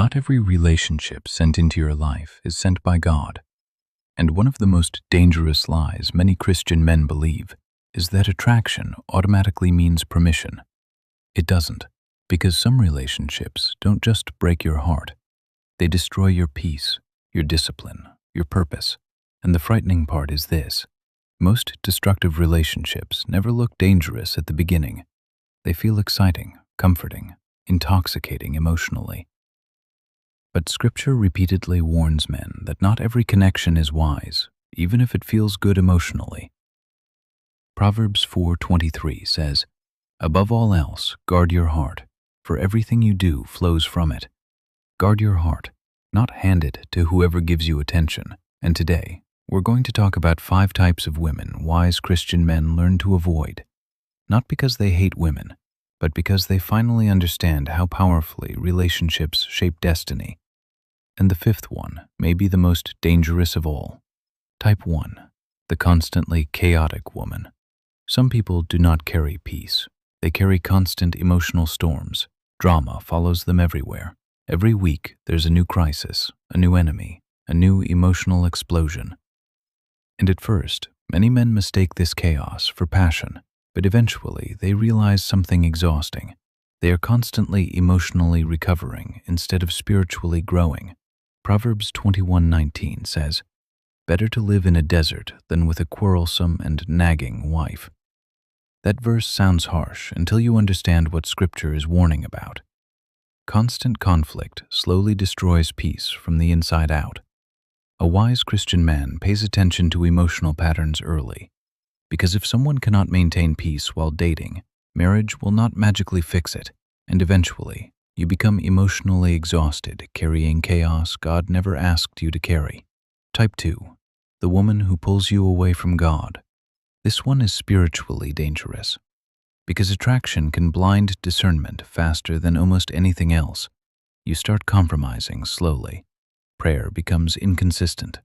Not every relationship sent into your life is sent by God. And one of the most dangerous lies many Christian men believe is that attraction automatically means permission. It doesn't, because some relationships don't just break your heart. They destroy your peace, your discipline, your purpose. And the frightening part is this: most destructive relationships never look dangerous at the beginning. They feel exciting, comforting, intoxicating emotionally. But Scripture repeatedly warns men that not every connection is wise, even if it feels good emotionally. Proverbs 4:23 says, "Above all else, guard your heart, for everything you do flows from it." Guard your heart, not hand it to whoever gives you attention. And today, we're going to talk about 5 types of women wise Christian men learn to avoid, not because they hate women, but because they finally understand how powerfully relationships shape destiny. And the 5th one may be the most dangerous of all. Type 1, the constantly chaotic woman. Some people do not carry peace. They carry constant emotional storms. Drama follows them everywhere. Every week, there's a new crisis, a new enemy, a new emotional explosion. And at first, many men mistake this chaos for passion, but eventually they realize something exhausting. They are constantly emotionally recovering instead of spiritually growing. Proverbs 21:19 says, "Better to live in a desert than with a quarrelsome and nagging wife." That verse sounds harsh until you understand what Scripture is warning about. Constant conflict slowly destroys peace from the inside out. A wise Christian man pays attention to emotional patterns early, because if someone cannot maintain peace while dating, marriage will not magically fix it, and eventually, you become emotionally exhausted carrying chaos God never asked you to carry. Type 2, the woman who pulls you away from God. This one is spiritually dangerous, because attraction can blind discernment faster than almost anything else. You start compromising slowly. Prayer becomes inconsistent.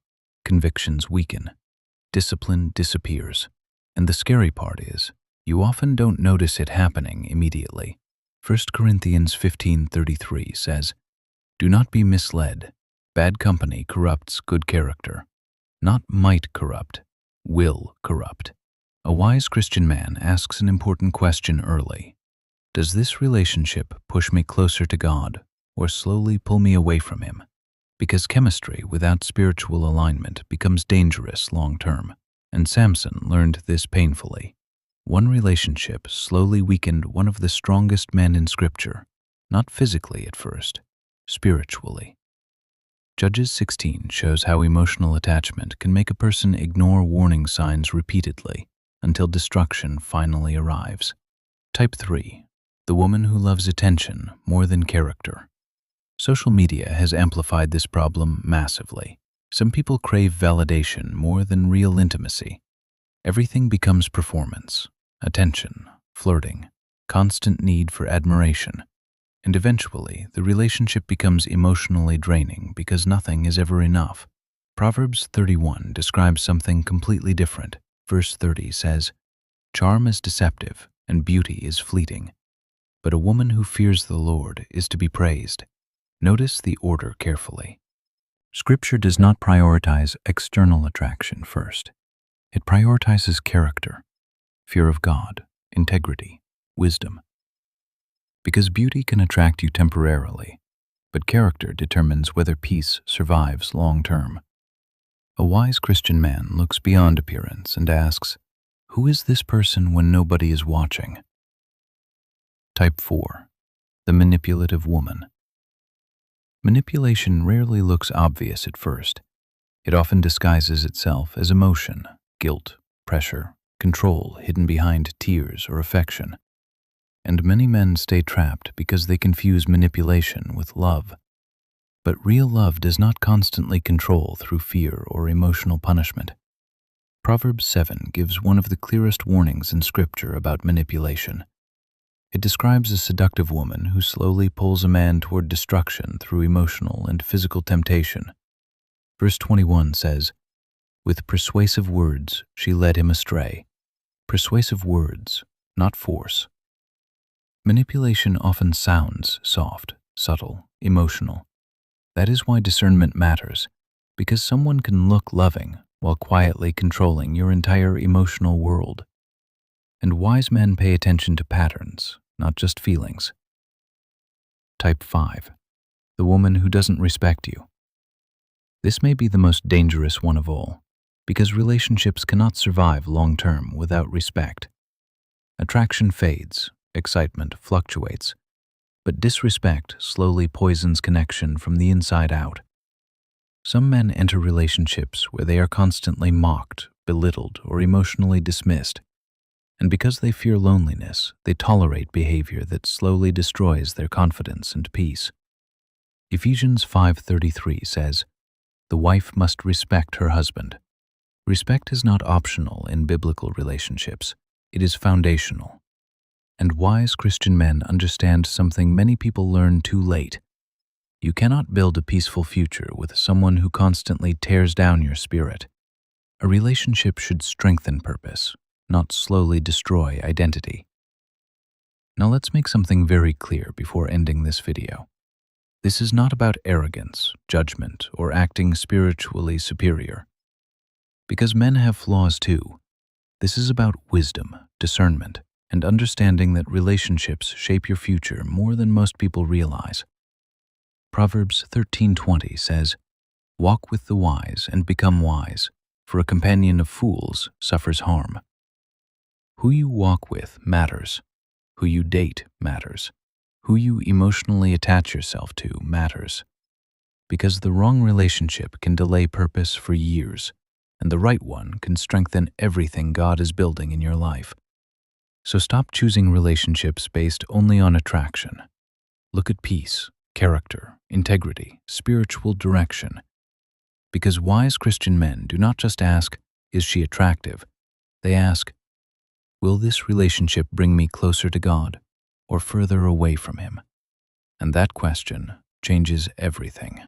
Convictions weaken. Discipline disappears. And the scary part is, you often don't notice it happening immediately. 1 Corinthians 15:33 says, "Do not be misled. Bad company corrupts good character." Not might corrupt, will corrupt. A wise Christian man asks an important question early. Does this relationship push me closer to God or slowly pull me away from Him? Because chemistry without spiritual alignment becomes dangerous long term, and Samson learned this painfully. One relationship slowly weakened one of the strongest men in Scripture, not physically at first, spiritually. Judges 16 shows how emotional attachment can make a person ignore warning signs repeatedly until destruction finally arrives. Type 3, the woman who loves attention more than character. Social media has amplified this problem massively. Some people crave validation more than real intimacy. Everything becomes performance, attention, flirting, constant need for admiration. And eventually, the relationship becomes emotionally draining because nothing is ever enough. Proverbs 31 describes something completely different. Verse 30 says, "Charm is deceptive and beauty is fleeting, but a woman who fears the Lord is to be praised." Notice the order carefully. Scripture does not prioritize external attraction first. It prioritizes character, fear of God, integrity, wisdom. Because beauty can attract you temporarily, but character determines whether peace survives long term. A wise Christian man looks beyond appearance and asks, who is this person when nobody is watching? Type 4, the manipulative woman. Manipulation rarely looks obvious at first. It often disguises itself as emotion, guilt, pressure, control hidden behind tears or affection. And many men stay trapped because they confuse manipulation with love. But real love does not constantly control through fear or emotional punishment. Proverbs 7 gives one of the clearest warnings in Scripture about manipulation. It describes a seductive woman who slowly pulls a man toward destruction through emotional and physical temptation. Verse 21 says, "With persuasive words she led him astray." Persuasive words, not force. Manipulation often sounds soft, subtle, emotional, That is why discernment matters, because someone can look loving while quietly controlling your entire emotional world. And wise men pay attention to patterns, not just feelings. Type 5. The woman who doesn't respect you. This may be the most dangerous one of all, because relationships cannot survive long-term without respect. Attraction fades, excitement fluctuates, but disrespect slowly poisons connection from the inside out. Some men enter relationships where they are constantly mocked, belittled, or emotionally dismissed, and because they fear loneliness, they tolerate behavior that slowly destroys their confidence and peace. Ephesians 5:33 says, "The wife must respect her husband." Respect is not optional in biblical relationships. It is foundational. And wise Christian men understand something many people learn too late. You cannot build a peaceful future with someone who constantly tears down your spirit. A relationship should strengthen purpose, not slowly destroy identity. Now let's make something very clear before ending this video. This is not about arrogance, judgment, or acting spiritually superior. Because men have flaws too, this is about wisdom, discernment, and understanding that relationships shape your future more than most people realize. Proverbs 13:20 says, "Walk with the wise and become wise, for a companion of fools suffers harm." Who you walk with matters. Who you date matters. Who you emotionally attach yourself to matters. Because the wrong relationship can delay purpose for years, and the right one can strengthen everything God is building in your life. So stop choosing relationships based only on attraction. Look at peace, character, integrity, spiritual direction. Because wise Christian men do not just ask, "Is she attractive?" They ask, "Will this relationship bring me closer to God or further away from Him?" And that question changes everything.